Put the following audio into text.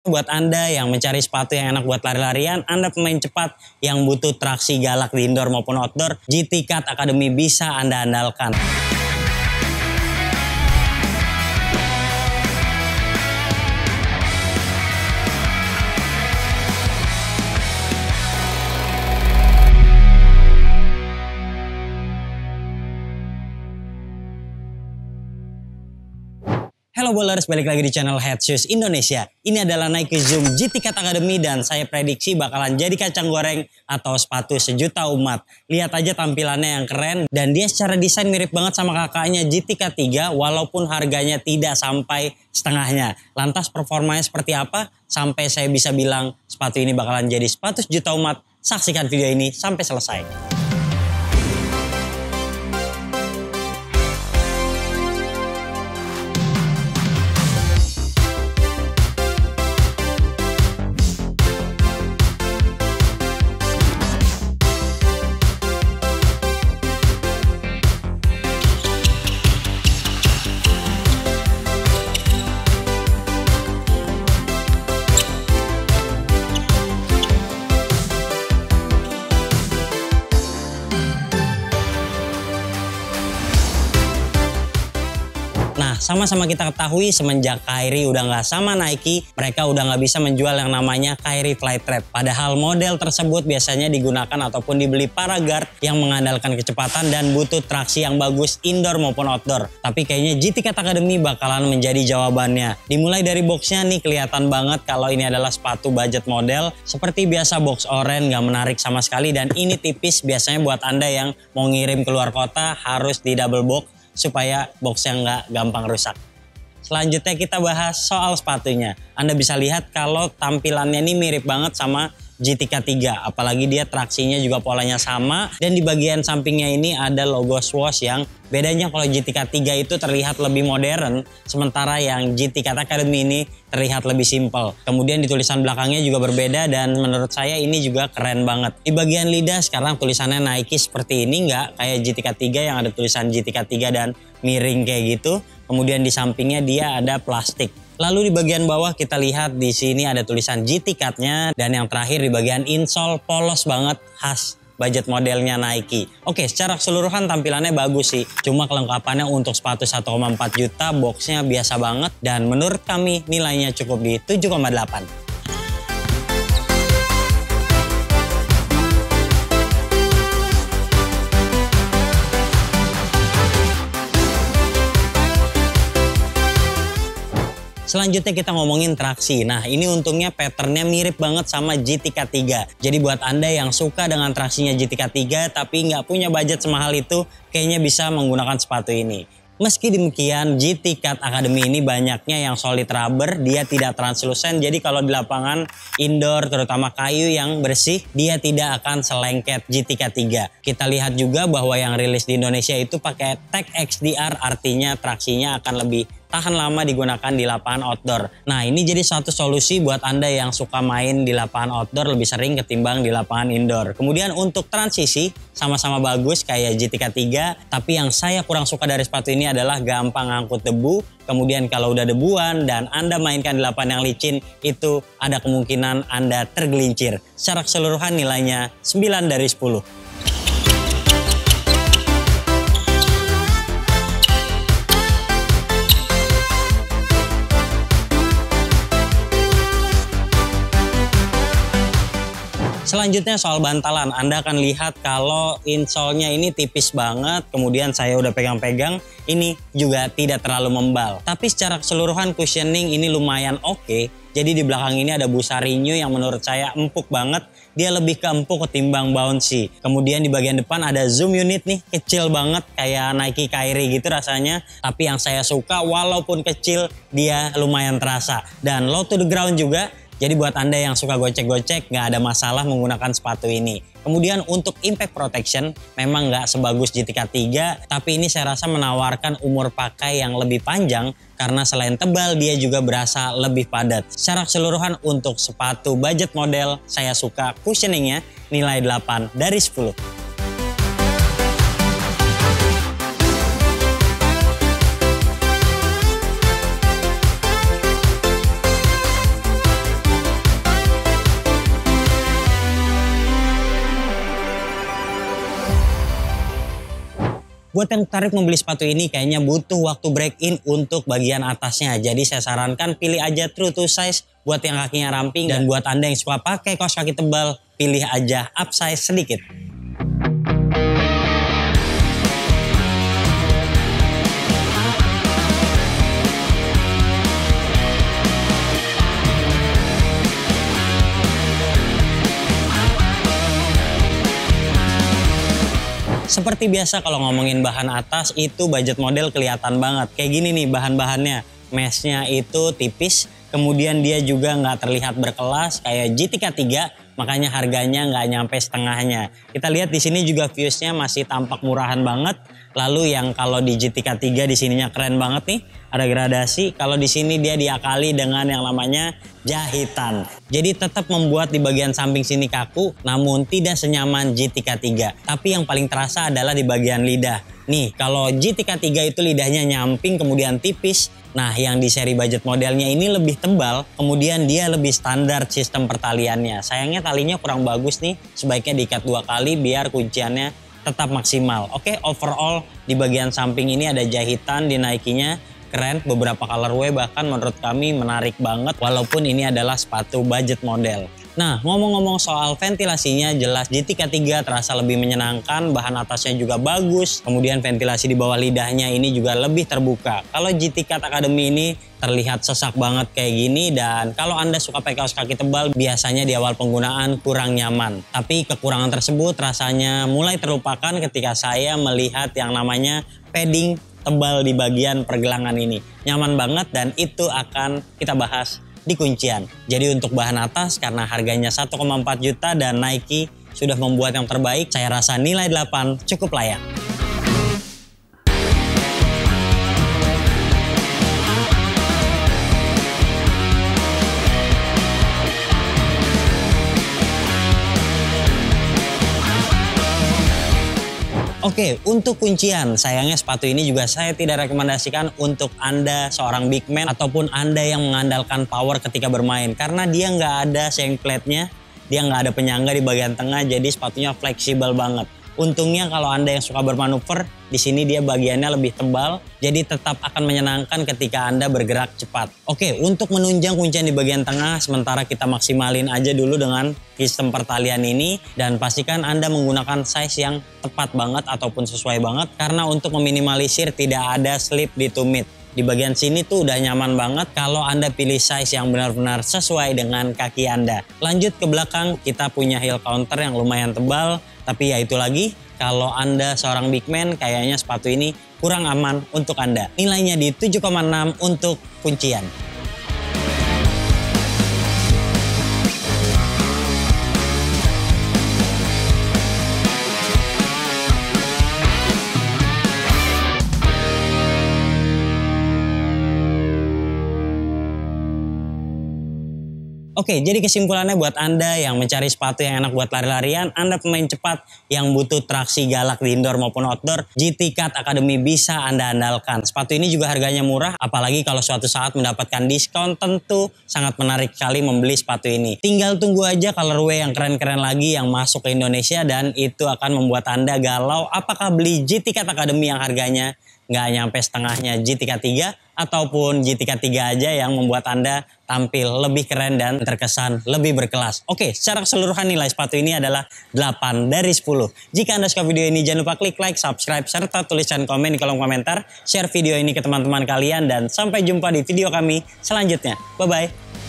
Buat Anda yang mencari sepatu yang enak buat lari-larian, Anda pemain cepat yang butuh traksi galak di indoor maupun outdoor, GT Cut Academy bisa Anda andalkan. Halo bowlers, balik lagi di channel Head Shoes Indonesia. Ini adalah Nike Zoom GT Cut Academy dan saya prediksi bakalan jadi kacang goreng atau sepatu sejuta umat. Lihat aja tampilannya yang keren dan dia secara desain mirip banget sama kakaknya GT Cut 3 walaupun harganya tidak sampai setengahnya. Lantas performanya seperti apa? Sampai saya bisa bilang sepatu ini bakalan jadi sepatu sejuta umat. Saksikan video ini sampai selesai. Nah, sama-sama kita ketahui semenjak Kyrie udah nggak sama Nike, mereka udah nggak bisa menjual yang namanya Kyrie Flytrap. Padahal model tersebut biasanya digunakan ataupun dibeli para guard yang mengandalkan kecepatan dan butuh traksi yang bagus indoor maupun outdoor. Tapi kayaknya GT Cut Academy bakalan menjadi jawabannya. Dimulai dari boxnya nih kelihatan banget kalau ini adalah sepatu budget model. Seperti biasa box oren nggak menarik sama sekali dan ini tipis, biasanya buat Anda yang mau ngirim keluar kota harus di double box supaya boxnya nggak gampang rusak. Selanjutnya kita bahas soal sepatunya. Anda bisa lihat kalau tampilannya ini mirip banget sama GT Cut 3, apalagi dia traksinya juga polanya sama dan di bagian sampingnya ini ada logo swoosh yang bedanya kalau GT Cut 3 itu terlihat lebih modern, sementara yang GT Cut Academy ini terlihat lebih simpel. Kemudian di tulisan belakangnya juga berbeda dan menurut saya ini juga keren banget. Di bagian lidah sekarang tulisannya Nike seperti ini, nggak kayak GT Cut 3 yang ada tulisan GT Cut 3 dan miring kayak gitu. Kemudian di sampingnya dia ada plastik. Lalu di bagian bawah kita lihat di sini ada tulisan GT Cut-nya dan yang terakhir di bagian insole polos banget khas budget modelnya Nike. Oke, secara keseluruhan tampilannya bagus sih. Cuma kelengkapannya untuk sepatu 1,4 juta, boxnya biasa banget dan menurut kami nilainya cukup di 7,8. Selanjutnya kita ngomongin traksi. Nah, ini untungnya patternnya mirip banget sama GT Cut 3. Jadi buat Anda yang suka dengan traksinya GT Cut 3 tapi nggak punya budget semahal itu, kayaknya bisa menggunakan sepatu ini. Meski demikian, GT Cut Academy ini banyaknya yang solid rubber, dia tidak translucent. Jadi kalau di lapangan indoor, terutama kayu yang bersih, dia tidak akan selengket GT Cut 3. Kita lihat juga bahwa yang rilis di Indonesia itu pakai tag XDR, artinya traksinya akan lebih tahan lama digunakan di lapangan outdoor. Nah, ini jadi satu solusi buat Anda yang suka main di lapangan outdoor lebih sering ketimbang di lapangan indoor. Kemudian untuk transisi sama-sama bagus kayak GT Cut 3, tapi yang saya kurang suka dari sepatu ini adalah gampang ngangkut debu. Kemudian kalau udah debuan dan Anda mainkan di lapangan yang licin, itu ada kemungkinan Anda tergelincir. Secara keseluruhan nilainya 9 dari 10. Selanjutnya soal bantalan, Anda akan lihat kalau insole-nya ini tipis banget, kemudian saya udah pegang-pegang, ini juga tidak terlalu membal. Tapi secara keseluruhan cushioning ini lumayan oke. Jadi di belakang ini ada busa Renew yang menurut saya empuk banget, dia lebih ke empuk ketimbang bouncy. Kemudian di bagian depan ada zoom unit nih, kecil banget kayak Nike Kyrie gitu rasanya. Tapi yang saya suka walaupun kecil dia lumayan terasa. Dan low to the ground juga. Jadi buat Anda yang suka gocek-gocek nggak ada masalah menggunakan sepatu ini. Kemudian untuk impact protection memang nggak sebagus GT Cut 3, tapi ini saya rasa menawarkan umur pakai yang lebih panjang karena selain tebal dia juga berasa lebih padat. Secara keseluruhan untuk sepatu budget model saya suka cushioningnya, nilai 8 dari 10. Buat yang tertarik membeli sepatu ini kayaknya butuh waktu break in untuk bagian atasnya. Jadi saya sarankan pilih aja true to size buat yang kakinya ramping. Dan buat Anda yang suka pakai kaos kaki tebal, pilih aja upsize sedikit. Seperti biasa kalau ngomongin bahan atas itu budget model kelihatan banget. Kayak gini nih bahan-bahannya. Meshnya itu tipis, kemudian dia juga nggak terlihat berkelas kayak GTK 3, makanya harganya nggak nyampe setengahnya. Kita lihat di sini juga fusenya masih tampak murahan banget. Lalu yang kalau di GTK 3 di sininya keren banget nih, ada gradasi. Kalau di sini dia diakali dengan yang namanya jahitan. Jadi tetap membuat di bagian samping sini kaku, namun tidak senyaman GTK 3. Tapi yang paling terasa adalah di bagian lidah. Nih, kalau GTK 3 itu lidahnya nyamping kemudian tipis. Nah, yang di seri budget modelnya ini lebih tebal, kemudian dia lebih standar sistem pertaliannya. Sayangnya talinya kurang bagus nih, sebaiknya diikat 2 kali biar kunciannya tetap maksimal. Oke, overall di bagian samping ini ada jahitan di Nike-nya. Keren, beberapa colorway bahkan menurut kami menarik banget walaupun ini adalah sepatu budget model. Nah, ngomong-ngomong soal ventilasinya, jelas GTK 3 terasa lebih menyenangkan, bahan atasnya juga bagus, kemudian ventilasi di bawah lidahnya ini juga lebih terbuka. Kalau GTK Academy ini terlihat sesak banget kayak gini, dan kalau Anda suka pakai kaos kaki tebal biasanya di awal penggunaan kurang nyaman. Tapi kekurangan tersebut rasanya mulai terlupakan ketika saya melihat yang namanya padding tebal di bagian pergelangan ini. Nyaman banget dan itu akan kita bahas di kuncian. Jadi untuk bahan atas karena harganya 1,4 juta dan Nike sudah membuat yang terbaik, saya rasa nilai 8 cukup layak. Oke, untuk kuncian, sayangnya sepatu ini juga saya tidak rekomendasikan untuk Anda seorang big man ataupun Anda yang mengandalkan power ketika bermain. Karena dia nggak ada shank plate-nya, dia nggak ada penyangga di bagian tengah, jadi sepatunya fleksibel banget. Untungnya kalau Anda yang suka bermanuver, di sini dia bagiannya lebih tebal, jadi tetap akan menyenangkan ketika Anda bergerak cepat. Oke, untuk menunjang kuncian di bagian tengah, sementara kita maksimalin aja dulu dengan sistem pertalian ini, dan pastikan Anda menggunakan size yang tepat banget ataupun sesuai banget, karena untuk meminimalisir tidak ada slip di tumit. Di bagian sini tuh udah nyaman banget kalau Anda pilih size yang benar-benar sesuai dengan kaki Anda. Lanjut ke belakang, kita punya heel counter yang lumayan tebal, tapi ya itu lagi, kalau Anda seorang big man kayaknya sepatu ini kurang aman untuk Anda. Nilainya di 7,6 untuk kuncian. Oke, jadi kesimpulannya buat Anda yang mencari sepatu yang enak buat lari-larian, Anda pemain cepat yang butuh traksi galak di indoor maupun outdoor, GTK Academy bisa Anda andalkan. Sepatu ini juga harganya murah, apalagi kalau suatu saat mendapatkan diskon, tentu sangat menarik sekali membeli sepatu ini. Tinggal tunggu aja colorway yang keren-keren lagi yang masuk ke Indonesia, dan itu akan membuat Anda galau apakah beli GTK Academy yang harganya nggak nyampe setengahnya GTK 3 ataupun GTK 3 aja yang membuat Anda tampil lebih keren dan terkesan lebih berkelas. Oke, secara keseluruhan nilai sepatu ini adalah 8 dari 10. Jika Anda suka video ini, jangan lupa klik like, subscribe, serta tuliskan komen di kolom komentar. Share video ini ke teman-teman kalian dan sampai jumpa di video kami selanjutnya. Bye-bye.